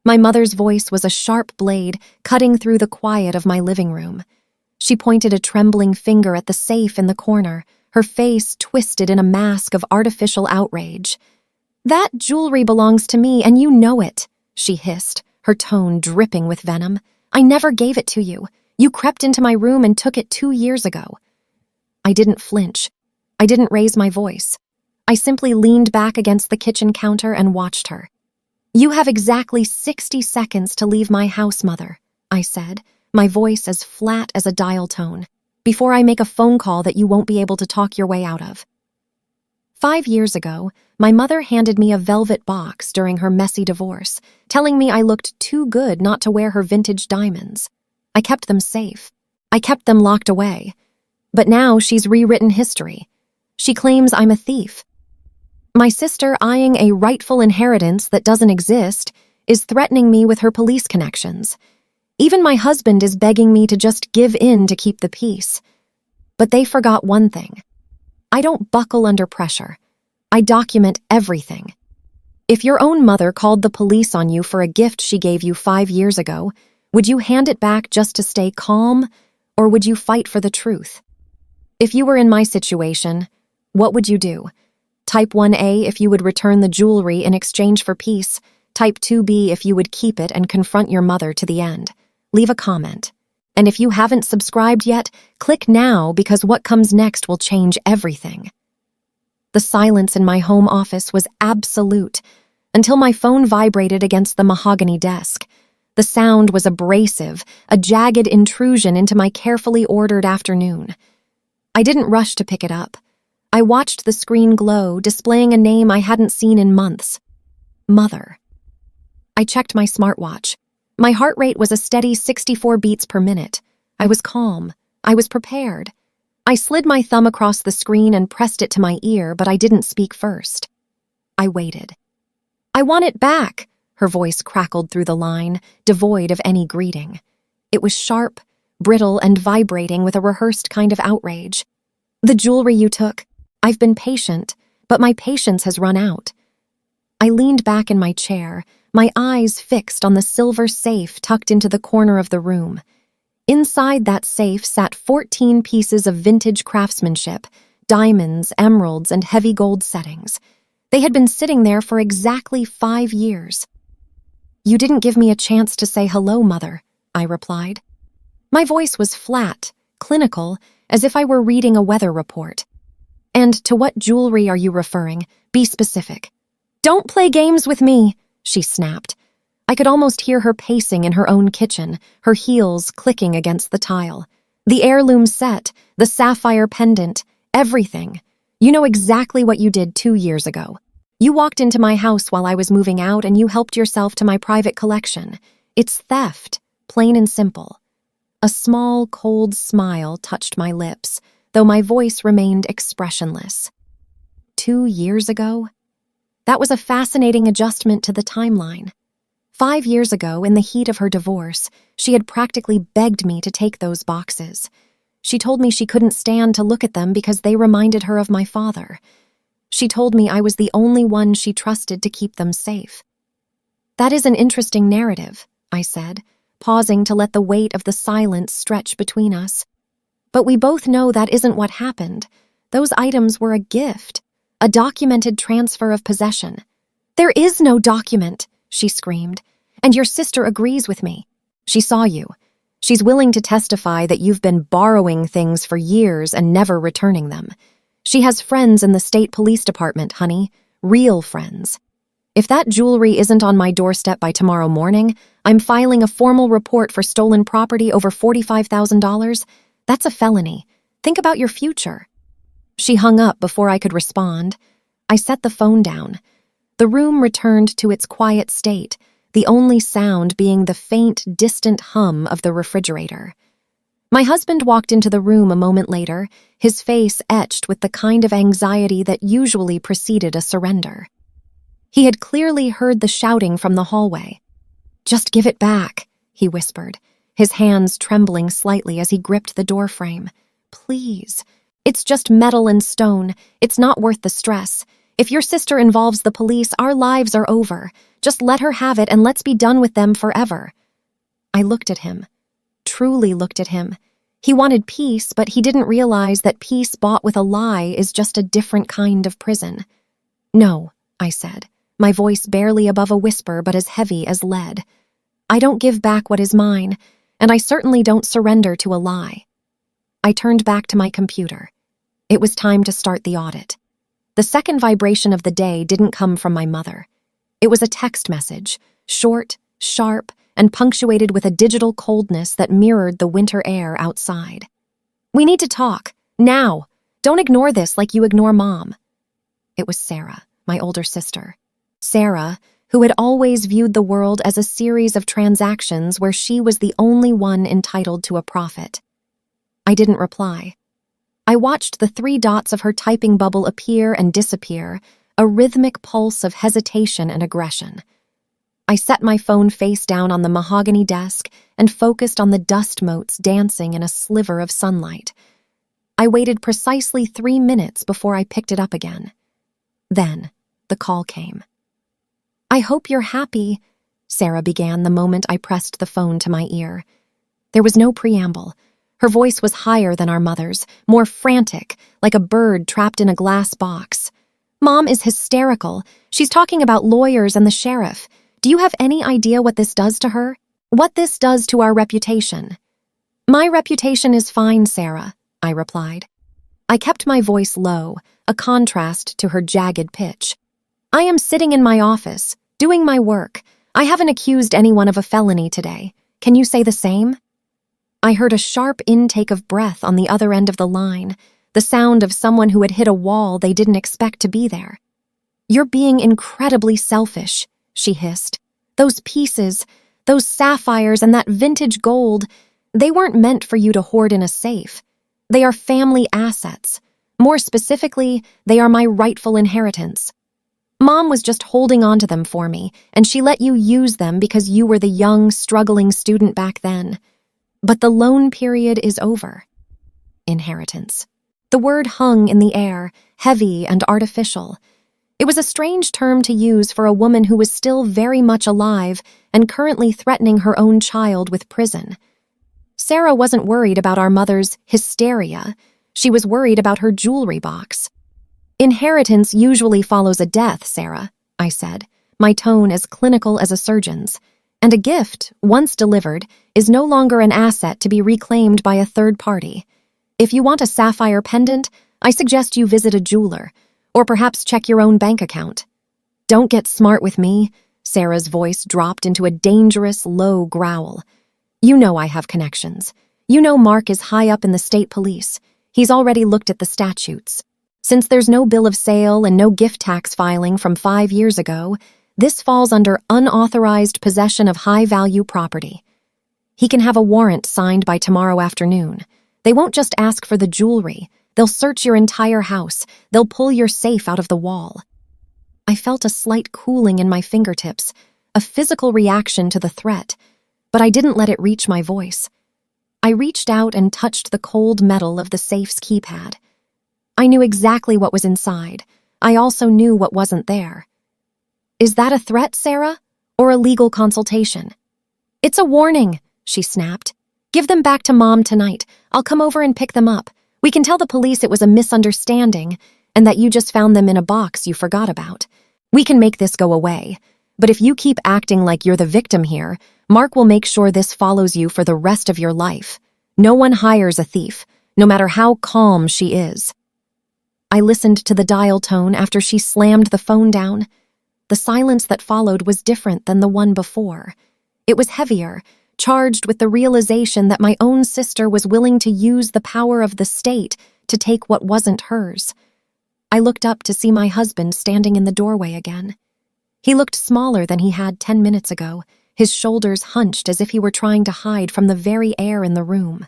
My mother's voice was a sharp blade cutting through the quiet of my living room. She pointed a trembling finger at the safe in the corner, her face twisted in a mask of artificial outrage. "That jewelry belongs to me, and you know it," she hissed, her tone dripping with venom. "I never gave it to you. You crept into my room and took it 2 years ago." I didn't flinch. I didn't raise my voice. I simply leaned back against the kitchen counter and watched her. "You have exactly 60 seconds to leave my house, Mother," I said, my voice as flat as a dial tone, "before I make a phone call that you won't be able to talk your way out of." 5 years ago, my mother handed me a velvet box during her messy divorce, telling me I looked too good not to wear her vintage diamonds. I kept them safe. I kept them locked away. But now she's rewritten history. She claims I'm a thief. My sister, eyeing a rightful inheritance that doesn't exist, is threatening me with her police connections. Even my husband is begging me to just give in to keep the peace. But they forgot one thing. I don't buckle under pressure. I document everything. If your own mother called the police on you for a gift she gave you 5 years ago, would you hand it back just to stay calm, or would you fight for the truth? If you were in my situation, what would you do? Type 1A if you would return the jewelry in exchange for peace. Type 2B if you would keep it and confront your mother to the end. Leave a comment. And if you haven't subscribed yet, click now because what comes next will change everything. The silence in my home office was absolute until my phone vibrated against the mahogany desk. The sound was abrasive, a jagged intrusion into my carefully ordered afternoon. I didn't rush to pick it up. I watched the screen glow, displaying a name I hadn't seen in months. Mother. I checked my smartwatch. My heart rate was a steady 64 beats per minute. I was calm. I was prepared. I slid my thumb across the screen and pressed it to my ear, but I didn't speak first. I waited. "I want it back," her voice crackled through the line, devoid of any greeting. It was sharp, brittle, and vibrating with a rehearsed kind of outrage. "The jewelry you took. I've been patient, but my patience has run out." I leaned back in my chair, my eyes fixed on the silver safe tucked into the corner of the room. Inside that safe sat 14 pieces of vintage craftsmanship, diamonds, emeralds, and heavy gold settings. They had been sitting there for exactly 5 years. "You didn't give me a chance to say hello, Mother," I replied. My voice was flat, clinical, as if I were reading a weather report. "And to what jewelry are you referring? Be specific." "Don't play games with me," she snapped. I could almost hear her pacing in her own kitchen, her heels clicking against the tile. "The heirloom set, the sapphire pendant, everything. You know exactly what you did 2 years ago. You walked into my house while I was moving out and you helped yourself to my private collection. It's theft, plain and simple." A small, cold smile touched my lips, though my voice remained expressionless. 2 years ago? That was a fascinating adjustment to the timeline. 5 years ago, in the heat of her divorce, she had practically begged me to take those boxes. She told me she couldn't stand to look at them because they reminded her of my father. She told me I was the only one she trusted to keep them safe. "That is an interesting narrative," I said, pausing to let the weight of the silence stretch between us. "But we both know that isn't what happened. Those items were a gift, a documented transfer of possession." "There is no document," she screamed, "and your sister agrees with me. She saw you. She's willing to testify that you've been borrowing things for years and never returning them. She has friends in the state police department, honey, real friends. If that jewelry isn't on my doorstep by tomorrow morning, I'm filing a formal report for stolen property over $45,000. That's a felony. Think about your future." She hung up before I could respond. I set the phone down. The room returned to its quiet state, the only sound being the faint, distant hum of the refrigerator. My husband walked into the room a moment later, his face etched with the kind of anxiety that usually preceded a surrender. He had clearly heard the shouting from the hallway. "Just give it back," he whispered, his hands trembling slightly as he gripped the doorframe. "Please. It's just metal and stone. It's not worth the stress. If your sister involves the police, our lives are over. Just let her have it and let's be done with them forever. I looked at him, truly looked at him. He wanted peace, but he didn't realize that peace bought with a lie is just a different kind of prison. No, I said, my voice barely above a whisper but as heavy as lead. I don't give back what is mine, and I certainly don't surrender to a lie. I turned back to my computer. It was time to start the audit. The second vibration of the day didn't come from my mother. It was a text message, short, sharp, and punctuated with a digital coldness that mirrored the winter air outside. We need to talk, now. Don't ignore this like you ignore Mom. It was Sarah, my older sister. Sarah, who had always viewed the world as a series of transactions where she was the only one entitled to a profit. I didn't reply. I watched the 3 dots of her typing bubble appear and disappear, a rhythmic pulse of hesitation and aggression. I set my phone face down on the mahogany desk and focused on the dust motes dancing in a sliver of sunlight. I waited precisely 3 minutes before I picked it up again. Then, the call came. I hope you're happy, Sarah began the moment I pressed the phone to my ear. There was no preamble. Her voice was higher than our mother's, more frantic, like a bird trapped in a glass box. Mom is hysterical. She's talking about lawyers and the sheriff. Do you have any idea what this does to her? What this does to our reputation? My reputation is fine, Sarah, I replied. I kept my voice low, a contrast to her jagged pitch. I am sitting in my office, doing my work. I haven't accused anyone of a felony today. Can you say the same? I heard a sharp intake of breath on the other end of the line, the sound of someone who had hit a wall they didn't expect to be there. You're being incredibly selfish, she hissed. Those pieces, those sapphires and that vintage gold, they weren't meant for you to hoard in a safe. They are family assets. More specifically, they are my rightful inheritance. Mom was just holding on to them for me, and she let you use them because you were the young, struggling student back then. But the loan period is over. Inheritance. The word hung in the air, heavy and artificial. It was a strange term to use for a woman who was still very much alive and currently threatening her own child with prison. Sarah wasn't worried about our mother's hysteria. She was worried about her jewelry box. Inheritance usually follows a death, Sarah, I said, my tone as clinical as a surgeon's. And a gift, once delivered, is no longer an asset to be reclaimed by a third party. If you want a sapphire pendant, I suggest you visit a jeweler, or perhaps check your own bank account. Don't get smart with me, Sarah's voice dropped into a dangerous, low growl. You know I have connections. You know Mark is high up in the state police. He's already looked at the statutes. Since there's no bill of sale and no gift tax filing from 5 years ago, this falls under unauthorized possession of high-value property. He can have a warrant signed by tomorrow afternoon. They won't just ask for the jewelry. They'll search your entire house. They'll pull your safe out of the wall. I felt a slight cooling in my fingertips, a physical reaction to the threat, but I didn't let it reach my voice. I reached out and touched the cold metal of the safe's keypad. I knew exactly what was inside. I also knew what wasn't there. Is that a threat, Sarah? Or a legal consultation? It's a warning, she snapped. Give them back to Mom tonight. I'll come over and pick them up. We can tell the police it was a misunderstanding and that you just found them in a box you forgot about. We can make this go away. But if you keep acting like you're the victim here, Mark will make sure this follows you for the rest of your life. No one hires a thief, no matter how calm she is. I listened to the dial tone after she slammed the phone down. The silence that followed was different than the one before. It was heavier, charged with the realization that my own sister was willing to use the power of the state to take what wasn't hers. I looked up to see my husband standing in the doorway again. He looked smaller than he had 10 minutes ago, his shoulders hunched as if he were trying to hide from the very air in the room.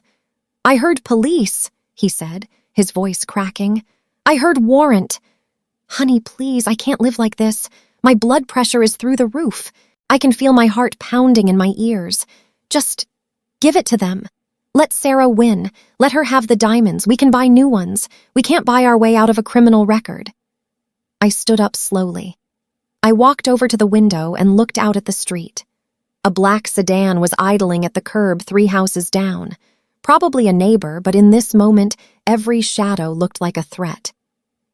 I heard police, he said, his voice cracking. I heard warrant. Honey, please, I can't live like this. My blood pressure is through the roof. I can feel my heart pounding in my ears. Just give it to them. Let Sarah win. Let her have the diamonds. We can buy new ones. We can't buy our way out of a criminal record. I stood up slowly. I walked over to the window and looked out at the street. A black sedan was idling at the curb 3 houses down. Probably a neighbor, but in this moment, every shadow looked like a threat.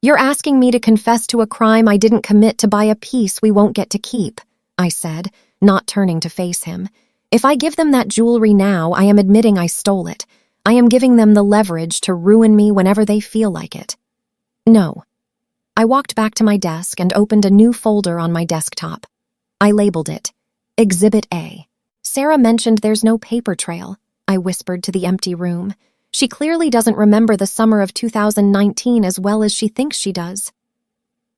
"You're asking me to confess to a crime I didn't commit to buy a peace we won't get to keep," I said, not turning to face him. "If I give them that jewelry now, I am admitting I stole it. I am giving them the leverage to ruin me whenever they feel like it." "No." I walked back to my desk and opened a new folder on my desktop. I labeled it Exhibit A. "Sarah mentioned there's no paper trail," I whispered to the empty room. "She clearly doesn't remember the summer of 2019 as well as she thinks she does."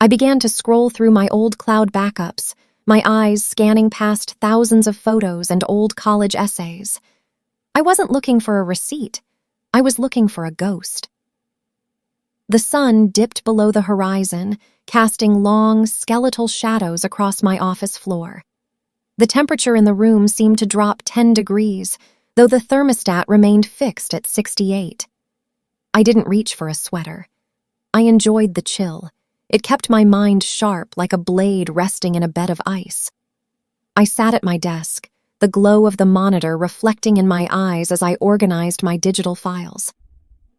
I began to scroll through my old cloud backups, my eyes scanning past thousands of photos and old college essays. I wasn't looking for a receipt. I was looking for a ghost. The sun dipped below the horizon, casting long, skeletal shadows across my office floor. The temperature in the room seemed to drop 10 degrees, though the thermostat remained fixed at 68. I didn't reach for a sweater. I enjoyed the chill. It kept my mind sharp like a blade resting in a bed of ice. I sat at my desk, the glow of the monitor reflecting in my eyes as I organized my digital files.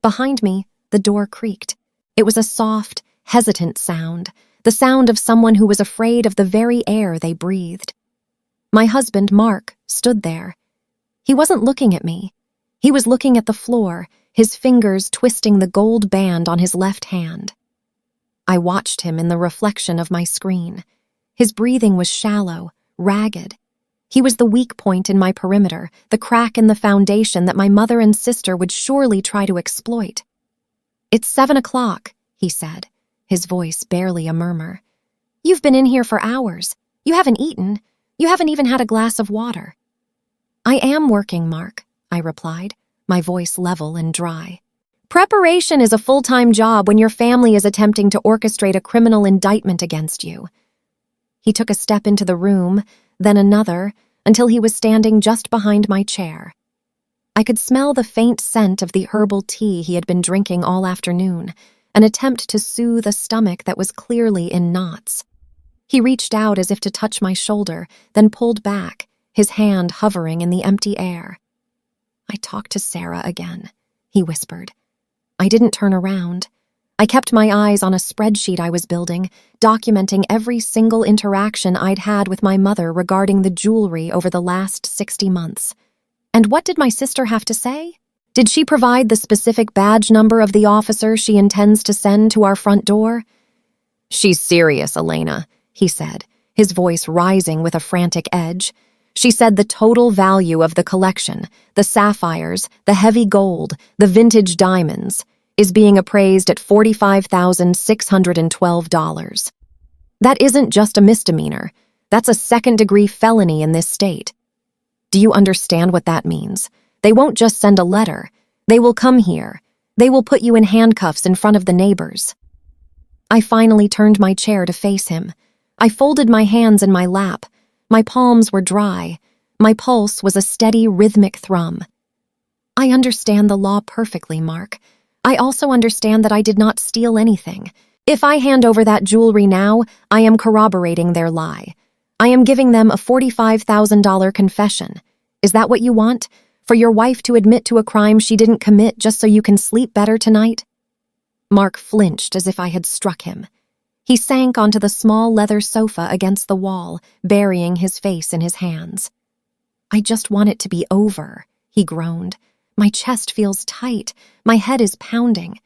Behind me, the door creaked. It was a soft, hesitant sound, the sound of someone who was afraid of the very air they breathed. My husband, Mark, stood there. He wasn't looking at me. He was looking at the floor, his fingers twisting the gold band on his left hand. I watched him in the reflection of my screen. His breathing was shallow, ragged. He was the weak point in my perimeter, the crack in the foundation that my mother and sister would surely try to exploit. "It's 7 o'clock, he said, his voice barely a murmur. "You've been in here for hours. You haven't eaten. You haven't even had a glass of water." "I am working, Mark," I replied, my voice level and dry. "Preparation is a full-time job when your family is attempting to orchestrate a criminal indictment against you." He took a step into the room, then another, until he was standing just behind my chair. I could smell the faint scent of the herbal tea he had been drinking all afternoon, an attempt to soothe a stomach that was clearly in knots. He reached out as if to touch my shoulder, then pulled back, his hand hovering in the empty air. "I talked to Sarah again," he whispered. I didn't turn around. I kept my eyes on a spreadsheet I was building, documenting every single interaction I'd had with my mother regarding the jewelry over the last 60 months. And what did my sister have to say? Did she provide the specific badge number of the officer she intends to send to our front door? "She's serious, Elena," he said, his voice rising with a frantic edge. "She said the total value of the collection, the sapphires, the heavy gold, the vintage diamonds, is being appraised at $45,612. That isn't just a misdemeanor. That's a second-degree felony in this state. Do you understand what that means? They won't just send a letter. They will come here. They will put you in handcuffs in front of the neighbors." I finally turned my chair to face him. I folded my hands in my lap. My palms were dry. My pulse was a steady, rhythmic thrum. "I understand the law perfectly, Mark. I also understand that I did not steal anything. If I hand over that jewelry now, I am corroborating their lie. I am giving them a $45,000 confession. Is that what you want? For your wife to admit to a crime she didn't commit just so you can sleep better tonight?" Mark flinched as if I had struck him. He sank onto the small leather sofa against the wall, burying his face in his hands. "I just want it to be over," he groaned. "My chest feels tight. My head is pounding.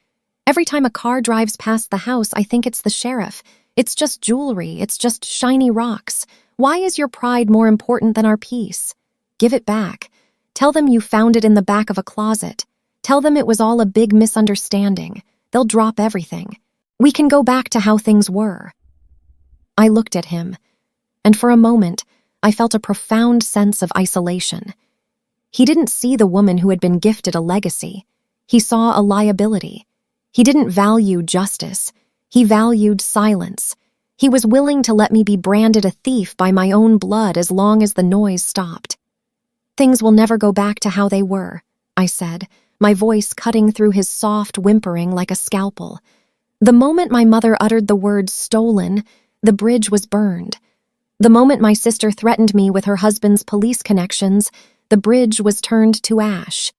Every time a car drives past the house, I think it's the sheriff. It's just jewelry. It's just shiny rocks. Why is your pride more important than our peace? Give it back. Tell them you found it in the back of a closet. Tell them it was all a big misunderstanding. They'll drop everything. We can go back to how things were." I looked at him, and for a moment, I felt a profound sense of isolation. He didn't see the woman who had been gifted a legacy. He saw a liability. He didn't value justice. He valued silence. He was willing to let me be branded a thief by my own blood as long as the noise stopped. "Things will never go back to how they were," I said, my voice cutting through his soft whimpering like a scalpel. "The moment my mother uttered the word stolen, The bridge was burned. The moment my sister threatened me with her husband's police connections, the bridge was turned to ash.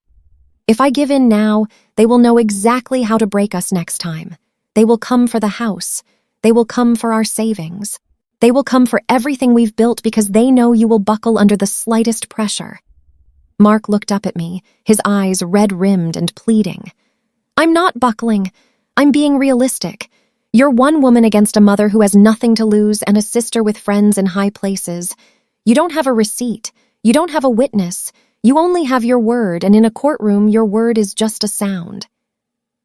If I give in now, they will know exactly how to break us next time. They will come for the house. They will come for our savings. They will come for everything we've built because they know you will buckle under the slightest pressure. Mark looked up at me, his eyes red-rimmed and pleading. I'm not buckling. I'm being realistic. You're one woman against a mother who has nothing to lose and a sister with friends in high places. You don't have a receipt. You don't have a witness. You only have your word, and in a courtroom, your word is just a sound.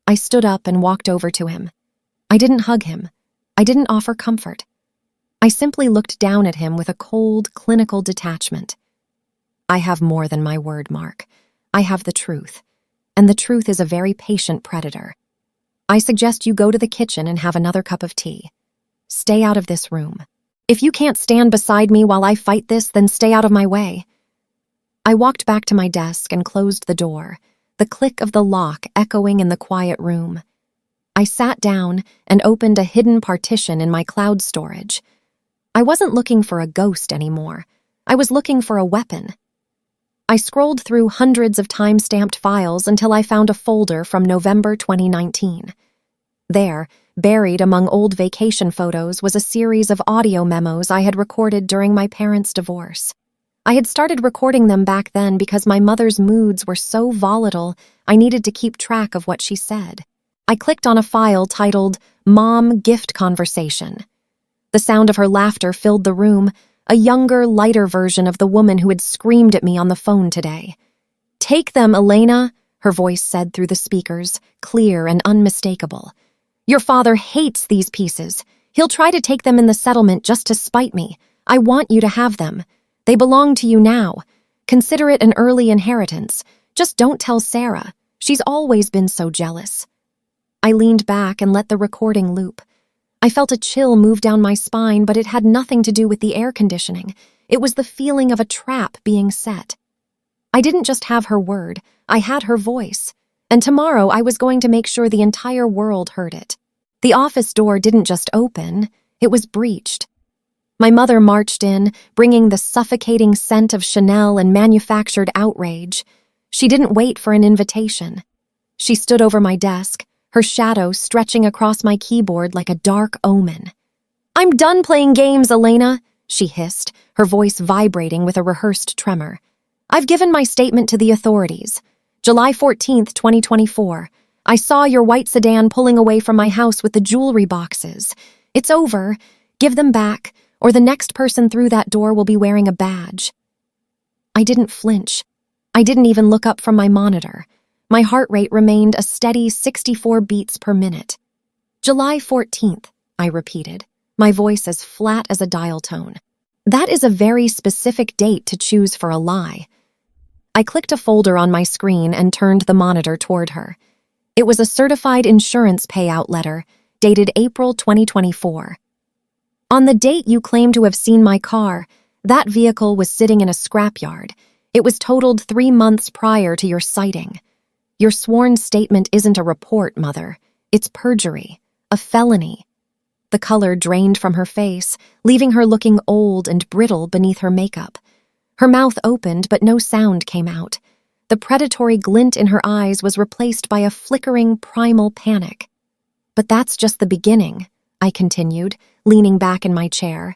I stood up and walked over to him. I didn't hug him. I didn't offer comfort. I simply looked down at him with a cold, clinical detachment. I have more than my word, Mark. I have the truth. And the truth is a very patient predator. I suggest you go to the kitchen and have another cup of tea. Stay out of this room. If you can't stand beside me while I fight this, then stay out of my way. I walked back to my desk and closed the door, the click of the lock echoing in the quiet room. I sat down and opened a hidden partition in my cloud storage. I wasn't looking for a ghost anymore. I was looking for a weapon. I scrolled through hundreds of time-stamped files until I found a folder from November 2019. There, buried among old vacation photos, was a series of audio memos I had recorded during my parents' divorce. I had started recording them back then because my mother's moods were so volatile I needed to keep track of what she said. I clicked on a file titled Mom Gift Conversation. The sound of her laughter filled the room, a younger, lighter version of the woman who had screamed at me on the phone today. Take them, Elena, her voice said through the speakers, clear and unmistakable. Your father hates these pieces. He'll try to take them in the settlement just to spite me. I want you to have them. They belong to you now. Consider it an early inheritance. Just don't tell Sarah. She's always been so jealous. I leaned back and let the recording loop. I felt a chill move down my spine, but it had nothing to do with the air conditioning. It was the feeling of a trap being set. I didn't just have her word, I had her voice. And tomorrow I was going to make sure the entire world heard it. The office door didn't just open, it was breached. My mother marched in, bringing the suffocating scent of Chanel and manufactured outrage. She didn't wait for an invitation. She stood over my desk, her shadow stretching across my keyboard like a dark omen. I'm done playing games, Elena, she hissed, her voice vibrating with a rehearsed tremor. I've given my statement to the authorities. July 14th, 2024. I saw your white sedan pulling away from my house with the jewelry boxes. It's over. Give them back, or the next person through that door will be wearing a badge. I didn't flinch. I didn't even look up from my monitor. My heart rate remained a steady 64 beats per minute. July 14th, I repeated, my voice as flat as a dial tone. That is a very specific date to choose for a lie. I clicked a folder on my screen and turned the monitor toward her. It was a certified insurance payout letter, dated April 2024. On the date you claim to have seen my car, that vehicle was sitting in a scrapyard. It was totaled 3 months prior to your sighting. Your sworn statement isn't a report, Mother. It's perjury, a felony. The color drained from her face, leaving her looking old and brittle beneath her makeup. Her mouth opened, but no sound came out. The predatory glint in her eyes was replaced by a flickering, primal panic. But that's just the beginning, I continued, leaning back in my chair.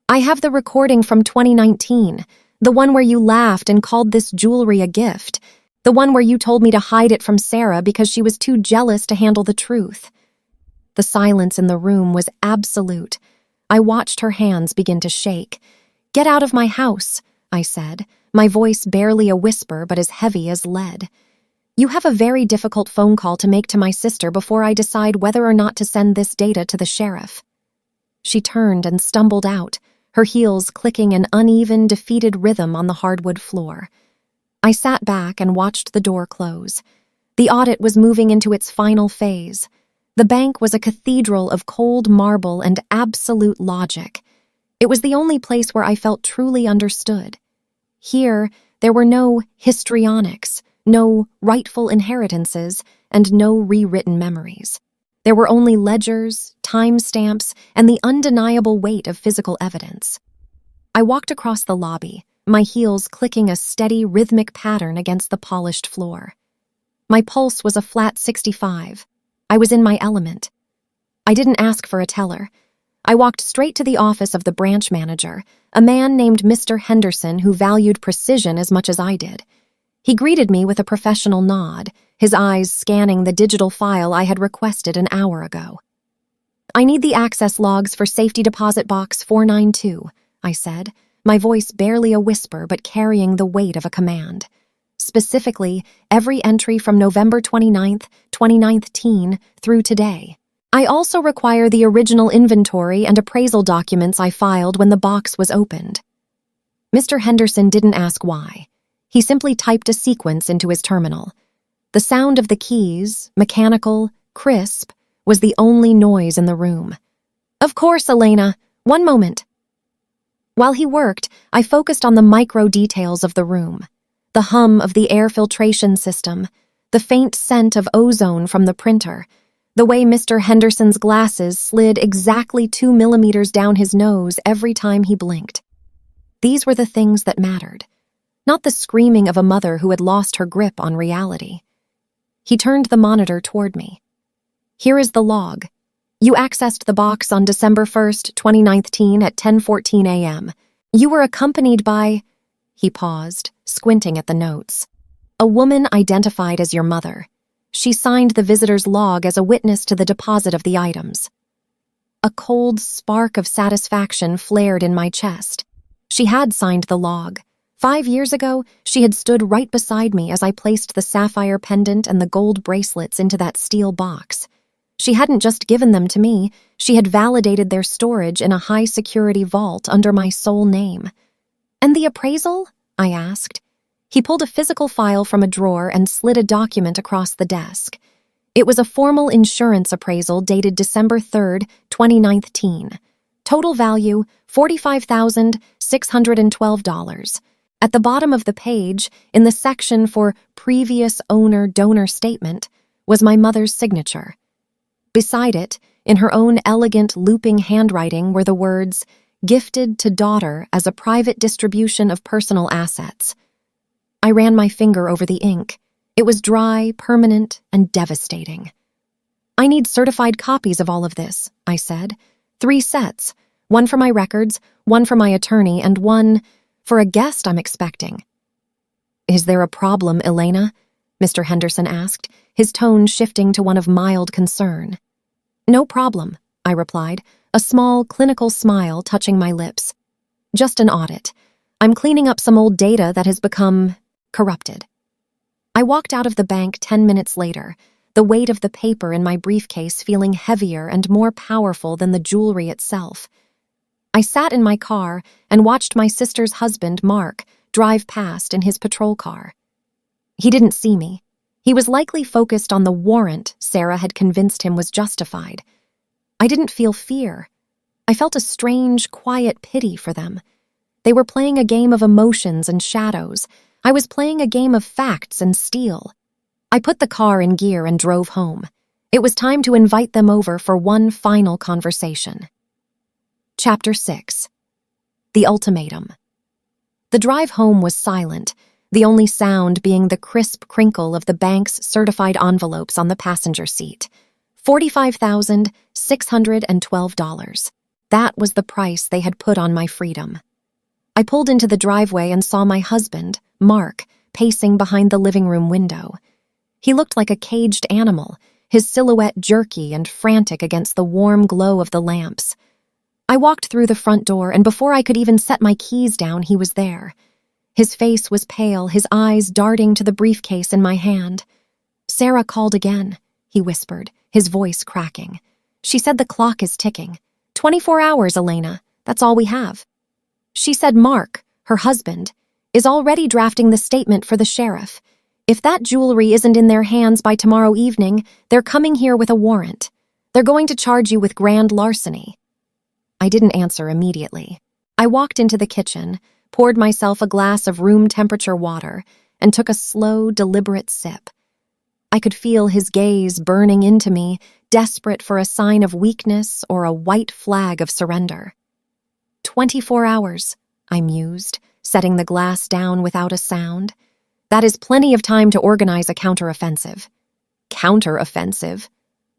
I have the recording from 2019, the one where you laughed and called this jewelry a gift, the one where you told me to hide it from Sarah because she was too jealous to handle the truth. The silence in the room was absolute. I watched her hands begin to shake. Get out of my house, I said, my voice barely a whisper but as heavy as lead. You have a very difficult phone call to make to my sister before I decide whether or not to send this data to the sheriff. She turned and stumbled out, her heels clicking an uneven, defeated rhythm on the hardwood floor. I sat back and watched the door close. The audit was moving into its final phase. The bank was a cathedral of cold marble and absolute logic. It was the only place where I felt truly understood. Here, there were no histrionics, no rightful inheritances, and no rewritten memories. There were only ledgers, timestamps, and the undeniable weight of physical evidence. I walked across the lobby, my heels clicking a steady, rhythmic pattern against the polished floor. My pulse was a flat 65. I was in my element. I didn't ask for a teller. I walked straight to the office of the branch manager, a man named Mr. Henderson who valued precision as much as I did. He greeted me with a professional nod, his eyes scanning the digital file I had requested an hour ago. "I need the access logs for safety deposit box 492, I said, my voice barely a whisper but carrying the weight of a command. Specifically, every entry from November 29th, 2019 through today. I also require the original inventory and appraisal documents I filed when the box was opened." Mr. Henderson didn't ask why. He simply typed a sequence into his terminal. The sound of the keys, mechanical, crisp, was the only noise in the room. "Of course, Elena. One moment." While he worked, I focused on the micro details of the room. The hum of the air filtration system, the faint scent of ozone from the printer, the way Mr. Henderson's glasses slid exactly 2 millimeters down his nose every time he blinked. These were the things that mattered, not the screaming of a mother who had lost her grip on reality. He turned the monitor toward me. "Here is the log. You accessed the box on December 1st, 2019 at 10:14 a.m. You were accompanied by—" He paused, squinting at the notes. "A woman identified as your mother. She signed the visitor's log as a witness to the deposit of the items." A cold spark of satisfaction flared in my chest. She had signed the log. 5 years ago, she had stood right beside me as I placed the sapphire pendant and the gold bracelets into that steel box. She hadn't just given them to me, she had validated their storage in a high-security vault under my sole name. "And the appraisal?" I asked. He pulled a physical file from a drawer and slid a document across the desk. It was a formal insurance appraisal dated December 3rd, 2019. Total value, $45,612. At the bottom of the page, in the section for Previous Owner Donor Statement, was my mother's signature. Beside it, in her own elegant, looping handwriting, were the words, "Gifted to daughter as a private distribution of personal assets." I ran my finger over the ink. It was dry, permanent, and devastating. "I need certified copies of all of this," I said. 3 sets. One for my records, one for my attorney, and one for a guest I'm expecting. "Is there a problem, Elena?" Mr. Henderson asked, his tone shifting to one of mild concern. "No problem," I replied, a small, clinical smile touching my lips. "Just an audit. I'm cleaning up some old data that has become corrupted." I walked out of the bank 10 minutes later, the weight of the paper in my briefcase feeling heavier and more powerful than the jewelry itself. I sat in my car and watched my sister's husband, Mark, drive past in his patrol car. He didn't see me. He was likely focused on the warrant Sarah had convinced him was justified. I didn't feel fear. I felt a strange, quiet pity for them. They were playing a game of emotions and shadows. I was playing a game of facts and steel. I put the car in gear and drove home. It was time to invite them over for one final conversation. Chapter 6. The Ultimatum. The drive home was silent, the only sound being the crisp crinkle of the bank's certified envelopes on the passenger seat. $45,612. That was the price they had put on my freedom. I pulled into the driveway and saw my husband, Mark, pacing behind the living room window. He looked like a caged animal, his silhouette jerky and frantic against the warm glow of the lamps. I walked through the front door, and before I could even set my keys down, he was there. His face was pale, his eyes darting to the briefcase in my hand. "Sarah called again," he whispered, his voice cracking. "She said the clock is ticking. 24 hours, Elena. That's all we have. She said Mark, her husband, is already drafting the statement for the sheriff. If that jewelry isn't in their hands by tomorrow evening, they're coming here with a warrant. They're going to charge you with grand larceny." I didn't answer immediately. I walked into the kitchen, poured myself a glass of room-temperature water, and took a slow, deliberate sip. I could feel his gaze burning into me, desperate for a sign of weakness or a white flag of surrender. 24 hours, I mused, setting the glass down without a sound. That is plenty of time to organize a counteroffensive. Counteroffensive?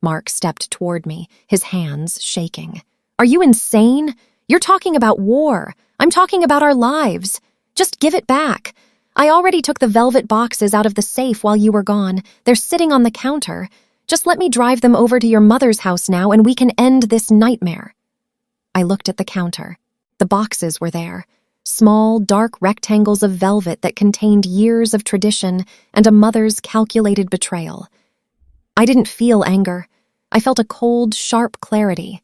Mark stepped toward me, his hands shaking. Are you insane? You're talking about war. I'm talking about our lives. Just give it back. I already took the velvet boxes out of the safe while you were gone. They're sitting on the counter. Just let me drive them over to your mother's house now and we can end this nightmare. I looked at the counter. The boxes were there. Small, dark rectangles of velvet that contained years of tradition and a mother's calculated betrayal. I didn't feel anger. I felt a cold, sharp clarity.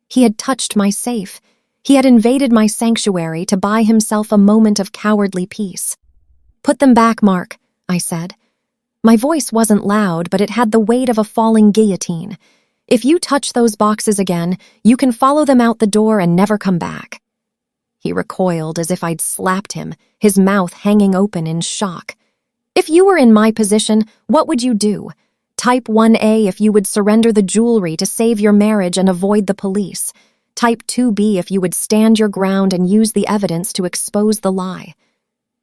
He had touched my safe. He had invaded my sanctuary to buy himself a moment of cowardly peace. Put them back, Mark, I said. My voice wasn't loud, but it had the weight of a falling guillotine. If you touch those boxes again, you can follow them out the door and never come back. He recoiled as if I'd slapped him, his mouth hanging open in shock. If you were in my position, what would you do? Type 1A if you would surrender the jewelry to save your marriage and avoid the police. Type 2B if you would stand your ground and use the evidence to expose the lie.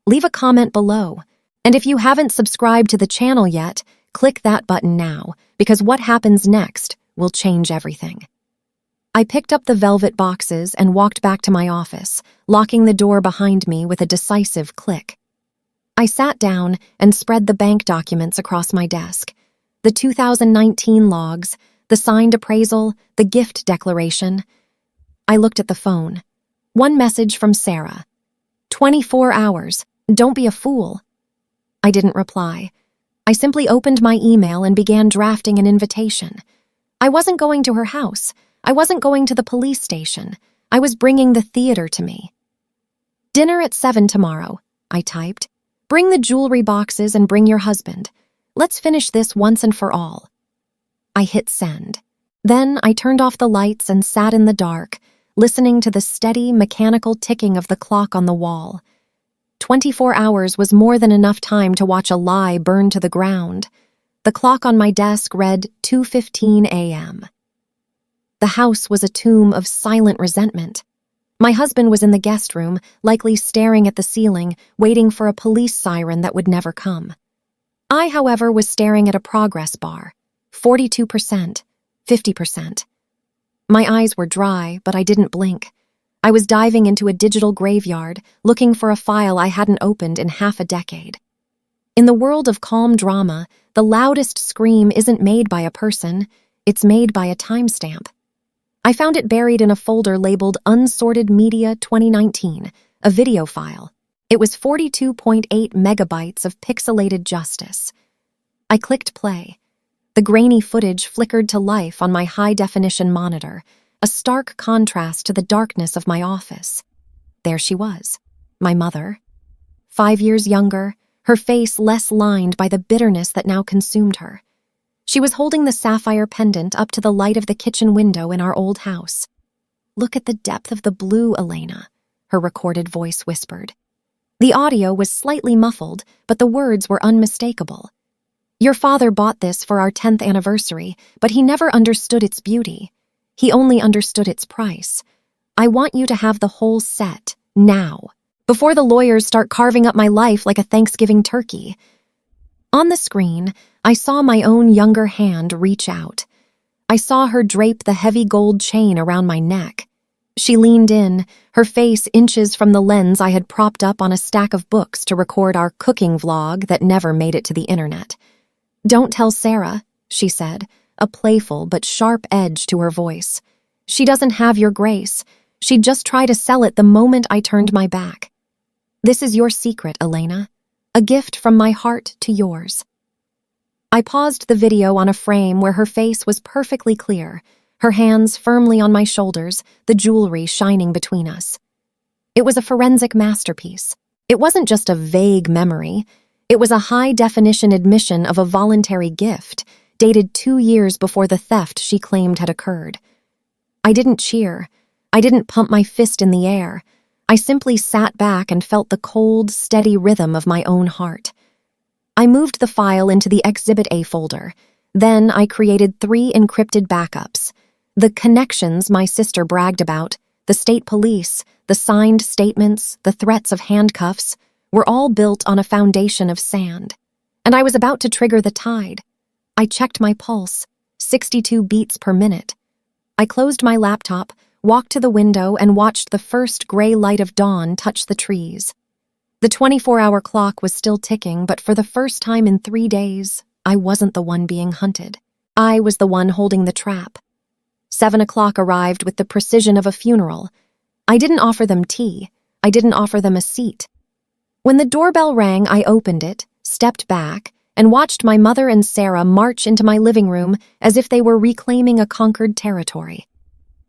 Leave a comment below. And if you haven't subscribed to the channel yet, click that button now, because what happens next will change everything. I picked up the velvet boxes and walked back to my office, locking the door behind me with a decisive click. I sat down and spread the bank documents across my desk. The 2019 logs, the signed appraisal, the gift declaration. I looked at the phone. One message from Sarah. 24 hours. Don't be a fool. I didn't reply. I simply opened my email and began drafting an invitation. I wasn't going to her house. I wasn't going to the police station. I was bringing the theater to me. Dinner at 7 tomorrow, I typed. Bring the jewelry boxes and bring your husband. Let's finish this once and for all. I hit send. Then I turned off the lights and sat in the dark, listening to the steady, mechanical ticking of the clock on the wall. 24 hours was more than enough time to watch a lie burn to the ground. The clock on my desk read 2:15 a.m. The house was a tomb of silent resentment. My husband was in the guest room, likely staring at the ceiling, waiting for a police siren that would never come. I, however, was staring at a progress bar. 42%, 50%. My eyes were dry, but I didn't blink. I was diving into a digital graveyard, looking for a file I hadn't opened in half a decade. In the world of calm drama, the loudest scream isn't made by a person, it's made by a timestamp. I found it buried in a folder labeled Unsorted Media 2019, a video file. It was 42.8 megabytes of pixelated justice. I clicked play. The grainy footage flickered to life on my high-definition monitor, a stark contrast to the darkness of my office. There she was, my mother. 5 years younger, her face less lined by the bitterness that now consumed her. She was holding the sapphire pendant up to the light of the kitchen window in our old house. Look at the depth of the blue, Elena, her recorded voice whispered. The audio was slightly muffled, but the words were unmistakable. Your father bought this for our 10th anniversary, but he never understood its beauty. He only understood its price. I want you to have the whole set, now, before the lawyers start carving up my life like a Thanksgiving turkey. On the screen, I saw my own younger hand reach out. I saw her drape the heavy gold chain around my neck. She leaned in, her face inches from the lens I had propped up on a stack of books to record our cooking vlog that never made it to the internet. Don't tell Sarah, she said, a playful but sharp edge to her voice. She doesn't have your grace. She'd just try to sell it the moment I turned my back. This is your secret, Elena. A gift from my heart to yours. I paused the video on a frame where her face was perfectly clear, her hands firmly on my shoulders, the jewelry shining between us. It was a forensic masterpiece. It wasn't just a vague memory. It was a high-definition admission of a voluntary gift, dated 2 years before the theft she claimed had occurred. I didn't cheer. I didn't pump my fist in the air. I simply sat back and felt the cold, steady rhythm of my own heart. I moved the file into the Exhibit A folder, Then I created 3 encrypted backups. The connections my sister bragged about, the state police, the signed statements, the threats of handcuffs, were all built on a foundation of sand. And I was about to trigger the tide. I checked my pulse, 62 beats per minute. I closed my laptop, walked to the window, and watched the first gray light of dawn touch the trees. The 24-hour clock was still ticking, but for the first time in 3 days, I wasn't the one being hunted. I was the one holding the trap. 7 o'clock arrived with the precision of a funeral. I didn't offer them tea. I didn't offer them a seat. When the doorbell rang, I opened it, stepped back, and watched my mother and Sarah march into my living room as if they were reclaiming a conquered territory.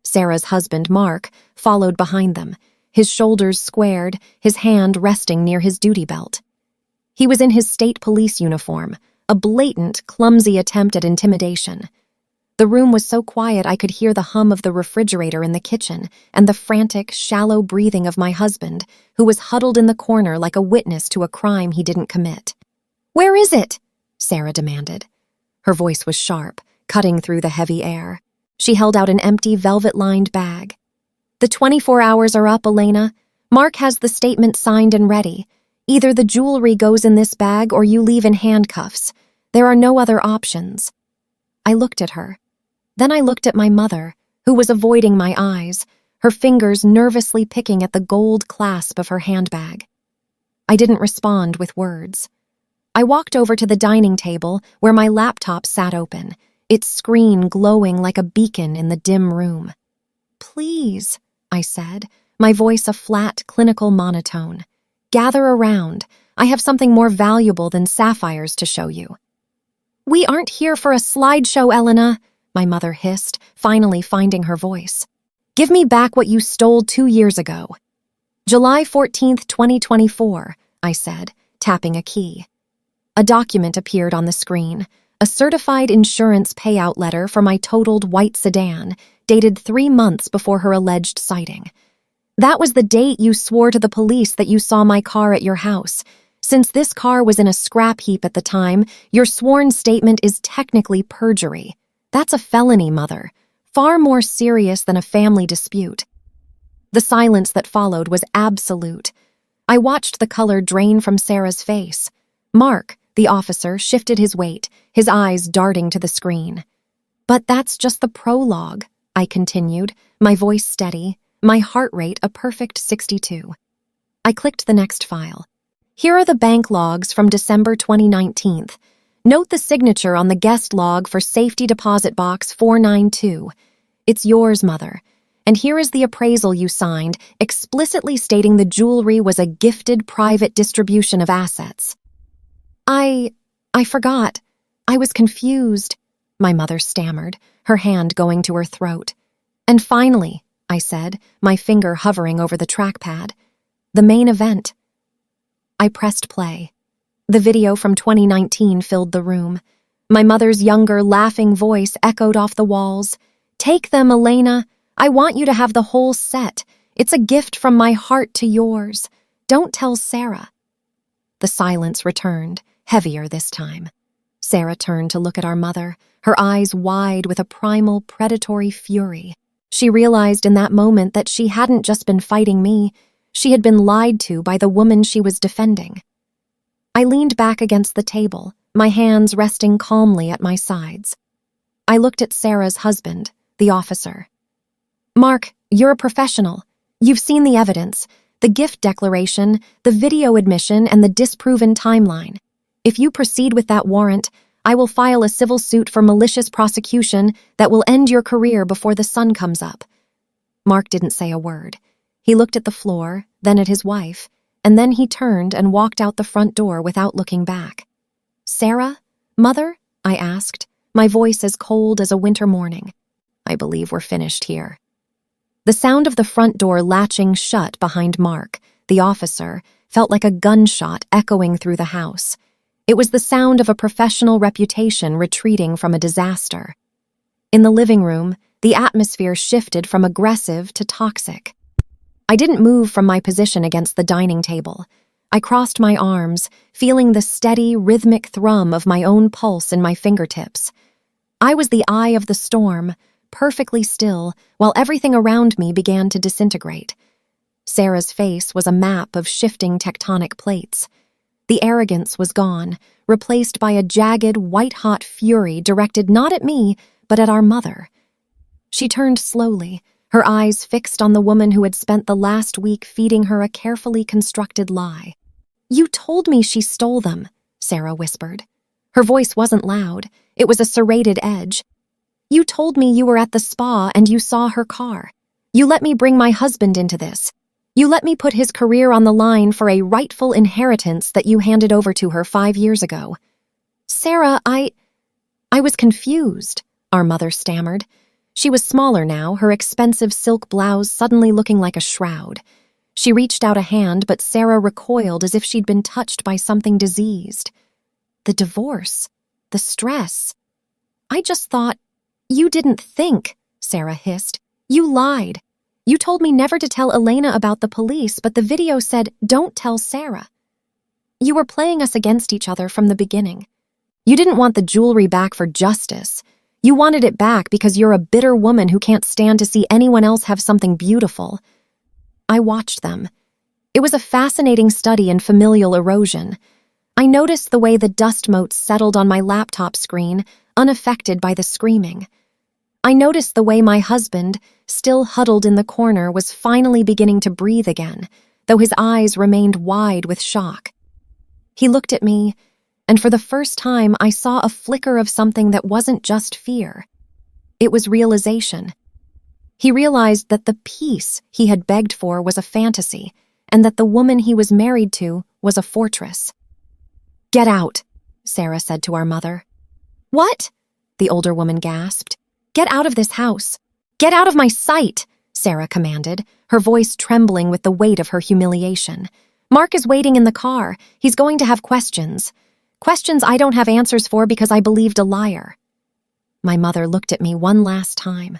Sarah's husband, Mark, followed behind them, his shoulders squared, his hand resting near his duty belt. He was in his state police uniform, a blatant, clumsy attempt at intimidation. The room was so quiet I could hear the hum of the refrigerator in the kitchen and the frantic, shallow breathing of my husband, who was huddled in the corner like a witness to a crime he didn't commit. "Where is it?" Sarah demanded. Her voice was sharp, cutting through the heavy air. She held out an empty, velvet-lined bag. "The 24 hours are up, Elena. Mark has the statement signed and ready. Either the jewelry goes in this bag or you leave in handcuffs. There are no other options." I looked at her. Then I looked at my mother, who was avoiding my eyes, her fingers nervously picking at the gold clasp of her handbag. I didn't respond with words. I walked over to the dining table where my laptop sat open, its screen glowing like a beacon in the dim room. "Please," I said, my voice a flat, clinical monotone. "Gather around. I have something more valuable than sapphires to show you." "We aren't here for a slideshow, Elena," my mother hissed, finally finding her voice. "Give me back what you stole 2 years ago." "July 14th, 2024, I said, tapping a key. A document appeared on the screen, a certified insurance payout letter for my totaled white sedan, dated 3 months before her alleged sighting. "That was the date you swore to the police that you saw my car at your house. Since this car was in a scrap heap at the time, your sworn statement is technically perjury. That's a felony, Mother, far more serious than a family dispute." The silence that followed was absolute. I watched the color drain from Sarah's face. Mark, the officer, shifted his weight, his eyes darting to the screen. "But that's just the prologue," I continued, my voice steady, my heart rate a perfect 62. I clicked the next file. "Here are the bank logs from December 2019. Note the signature on the guest log for safety deposit box 492. It's yours, Mother. And here is the appraisal you signed, explicitly stating the jewelry was a gifted private distribution of assets." I forgot. I was confused," my mother stammered, her hand going to her throat. "And finally," I said, my finger hovering over the trackpad, "the main event." I pressed play. The video from 2019 filled the room. My mother's younger, laughing voice echoed off the walls. "Take them, Elena. I want you to have the whole set. It's a gift from my heart to yours. Don't tell Sarah." The silence returned, heavier this time. Sarah turned to look at our mother, her eyes wide with a primal, predatory fury. She realized in that moment that she hadn't just been fighting me, she had been lied to by the woman she was defending. I leaned back against the table, my hands resting calmly at my sides. I looked at Sarah's husband, the officer. "Mark, you're a professional. You've seen the evidence, the gift declaration, the video admission, and the disproven timeline. If you proceed with that warrant, I will file a civil suit for malicious prosecution that will end your career before the sun comes up." Mark didn't say a word. He looked at the floor, then at his wife, and then he turned and walked out the front door without looking back. "Sarah? Mother?" I asked, my voice as cold as a winter morning. "I believe we're finished here." The sound of the front door latching shut behind Mark, the officer, felt like a gunshot echoing through the house. It was the sound of a professional reputation retreating from a disaster. In the living room, the atmosphere shifted from aggressive to toxic. I didn't move from my position against the dining table. I crossed my arms, feeling the steady, rhythmic thrum of my own pulse in my fingertips. I was the eye of the storm, perfectly still, while everything around me began to disintegrate. Sarah's face was a map of shifting tectonic plates. The arrogance was gone, replaced by a jagged, white-hot fury directed not at me, but at our mother. She turned slowly, her eyes fixed on the woman who had spent the last week feeding her a carefully constructed lie. "You told me she stole them," Sarah whispered. Her voice wasn't loud, it was a serrated edge. "You told me you were at the spa and you saw her car. You let me bring my husband into this. You let me put his career on the line for a rightful inheritance that you handed over to her 5 years ago." "Sarah, I was confused," our mother stammered. She was smaller now, her expensive silk blouse suddenly looking like a shroud. She reached out a hand, but Sarah recoiled as if she'd been touched by something diseased. "The divorce, the stress. I just thought—" "You didn't think," Sarah hissed. "You lied. You told me never to tell Elena about the police, but the video said, 'Don't tell Sarah.' You were playing us against each other from the beginning. You didn't want the jewelry back for justice. You wanted it back because you're a bitter woman who can't stand to see anyone else have something beautiful." I watched them. It was a fascinating study in familial erosion. I noticed the way the dust motes settled on my laptop screen, unaffected by the screaming. I noticed the way my husband, still huddled in the corner, was finally beginning to breathe again, though his eyes remained wide with shock. He looked at me, and for the first time I saw a flicker of something that wasn't just fear. It was realization. He realized that the peace he had begged for was a fantasy, and that the woman he was married to was a fortress. "Get out," Sarah said to our mother. "What?" the older woman gasped. "Get out of this house. Get out of my sight," Sarah commanded, her voice trembling with the weight of her humiliation. "Mark is waiting in the car. He's going to have questions. Questions I don't have answers for because I believed a liar." My mother looked at me one last time.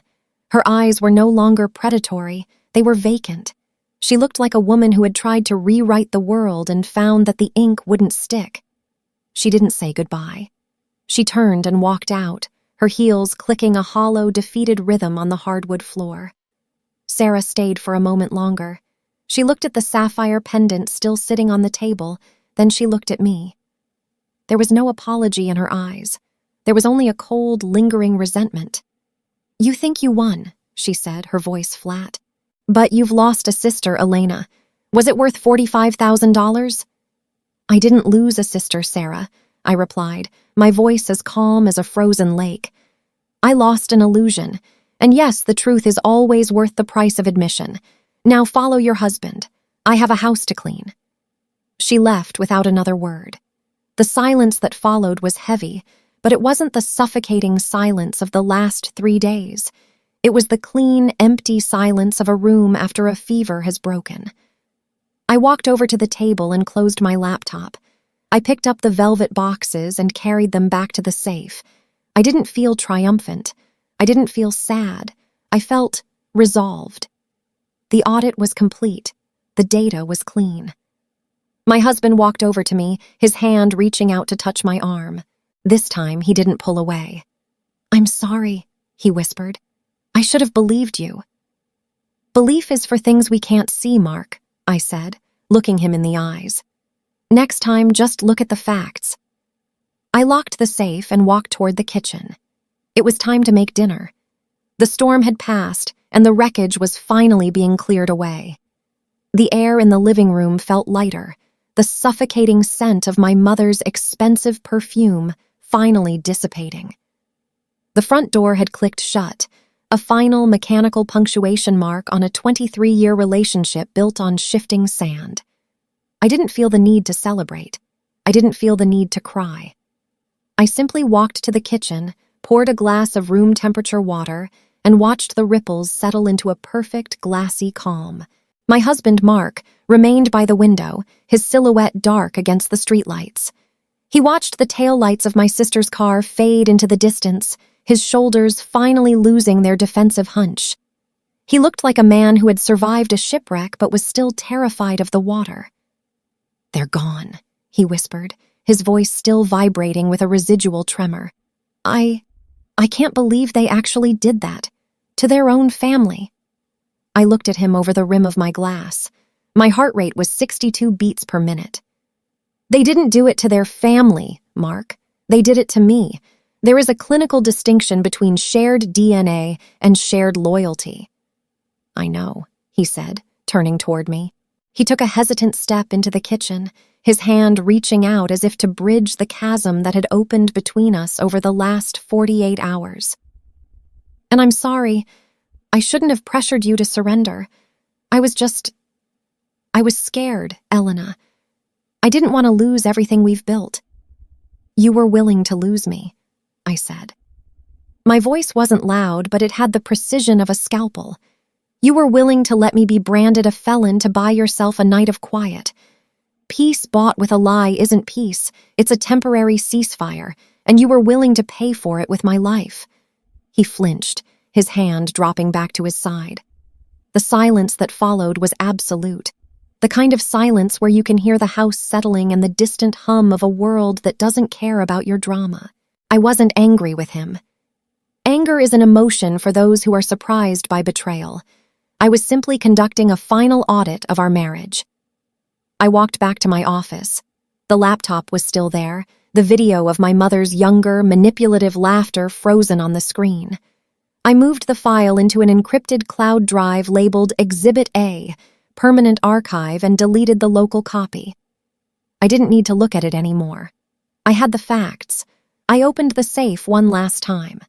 Her eyes were no longer predatory, they were vacant. She looked like a woman who had tried to rewrite the world and found that the ink wouldn't stick. She didn't say goodbye. She turned and walked out, her heels clicking a hollow, defeated rhythm on the hardwood floor. Sarah stayed for a moment longer. She looked at the sapphire pendant still sitting on the table, then she looked at me. There was no apology in her eyes. There was only a cold, lingering resentment. "You think you won," she said, her voice flat. "But you've lost a sister, Elena. Was it worth $45,000? "I didn't lose a sister, Sarah," I replied, my voice as calm as a frozen lake. "I lost an illusion, and yes, the truth is always worth the price of admission. Now follow your husband. I have a house to clean." She left without another word. The silence that followed was heavy, but it wasn't the suffocating silence of the last 3 days. It was the clean, empty silence of a room after a fever has broken. I walked over to the table and closed my laptop. I picked up the velvet boxes and carried them back to the safe. I didn't feel triumphant. I didn't feel sad. I felt resolved. The audit was complete. The data was clean. My husband walked over to me, his hand reaching out to touch my arm. This time, he didn't pull away. "I'm sorry," he whispered. "I should have believed you." "Belief is for things we can't see, Mark," I said, looking him in the eyes. "Next time, just look at the facts." I locked the safe and walked toward the kitchen. It was time to make dinner. The storm had passed, and the wreckage was finally being cleared away. The air in the living room felt lighter, the suffocating scent of my mother's expensive perfume finally dissipating. The front door had clicked shut, a final mechanical punctuation mark on a 23-year relationship built on shifting sand. I didn't feel the need to celebrate. I didn't feel the need to cry. I simply walked to the kitchen, poured a glass of room-temperature water, and watched the ripples settle into a perfect, glassy calm. My husband, Mark, remained by the window, his silhouette dark against the streetlights. He watched the taillights of my sister's car fade into the distance, his shoulders finally losing their defensive hunch. He looked like a man who had survived a shipwreck but was still terrified of the water. "They're gone," he whispered, his voice still vibrating with a residual tremor. I can't believe they actually did that. To their own family. I looked at him over the rim of my glass. My heart rate was 62 beats per minute. They didn't do it to their family, Mark. They did it to me. There is a clinical distinction between shared DNA and shared loyalty. I know, he said, turning toward me. He took a hesitant step into the kitchen, his hand reaching out as if to bridge the chasm that had opened between us over the last 48 hours. And I'm sorry. I shouldn't have pressured you to surrender. I was scared, Elena. I didn't want to lose everything we've built. You were willing to lose me, I said. My voice wasn't loud, but it had the precision of a scalpel. You were willing to let me be branded a felon to buy yourself a night of quiet. Peace bought with a lie isn't peace. It's a temporary ceasefire, and you were willing to pay for it with my life. He flinched, his hand dropping back to his side. The silence that followed was absolute. The kind of silence where you can hear the house settling and the distant hum of a world that doesn't care about your drama. I wasn't angry with him. Anger is an emotion for those who are surprised by betrayal. I was simply conducting a final audit of our marriage. I walked back to my office. The laptop was still there, the video of my mother's younger, manipulative laughter frozen on the screen. I moved the file into an encrypted cloud drive labeled Exhibit A, Permanent Archive, and deleted the local copy. I didn't need to look at it anymore. I had the facts. I opened the safe one last time.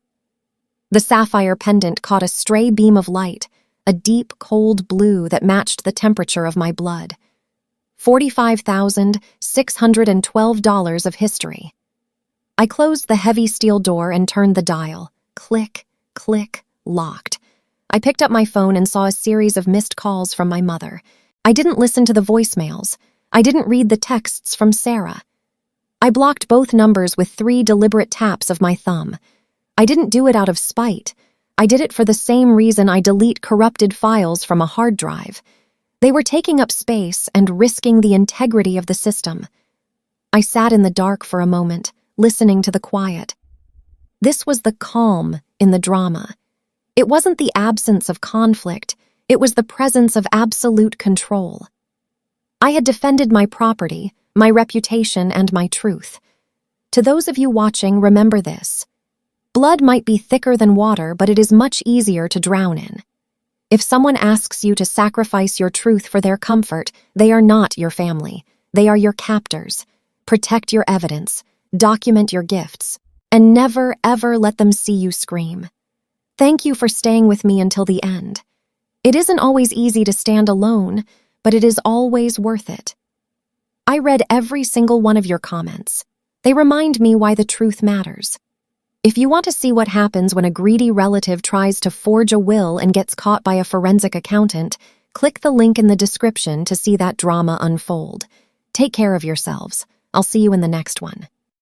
The sapphire pendant caught a stray beam of light, a deep, cold blue that matched the temperature of my blood. $45,612 of history. I closed the heavy steel door and turned the dial. Click, click, locked. I picked up my phone and saw a series of missed calls from my mother. I didn't listen to the voicemails. I didn't read the texts from Sarah. I blocked both numbers with 3 deliberate taps of my thumb. I didn't do it out of spite. I did it for the same reason I delete corrupted files from a hard drive. They were taking up space and risking the integrity of the system. I sat in the dark for a moment, listening to the quiet. This was the calm in the drama. It wasn't the absence of conflict, it was the presence of absolute control. I had defended my property, my reputation, and my truth. To those of you watching, remember this. Blood might be thicker than water, but it is much easier to drown in. If someone asks you to sacrifice your truth for their comfort, they are not your family. They are your captors. Protect your evidence, document your gifts, and never, ever let them see you scream. Thank you for staying with me until the end. It isn't always easy to stand alone, but it is always worth it. I read every single one of your comments. They remind me why the truth matters. If you want to see what happens when a greedy relative tries to forge a will and gets caught by a forensic accountant, click the link in the description to see that drama unfold. Take care of yourselves. I'll see you in the next one.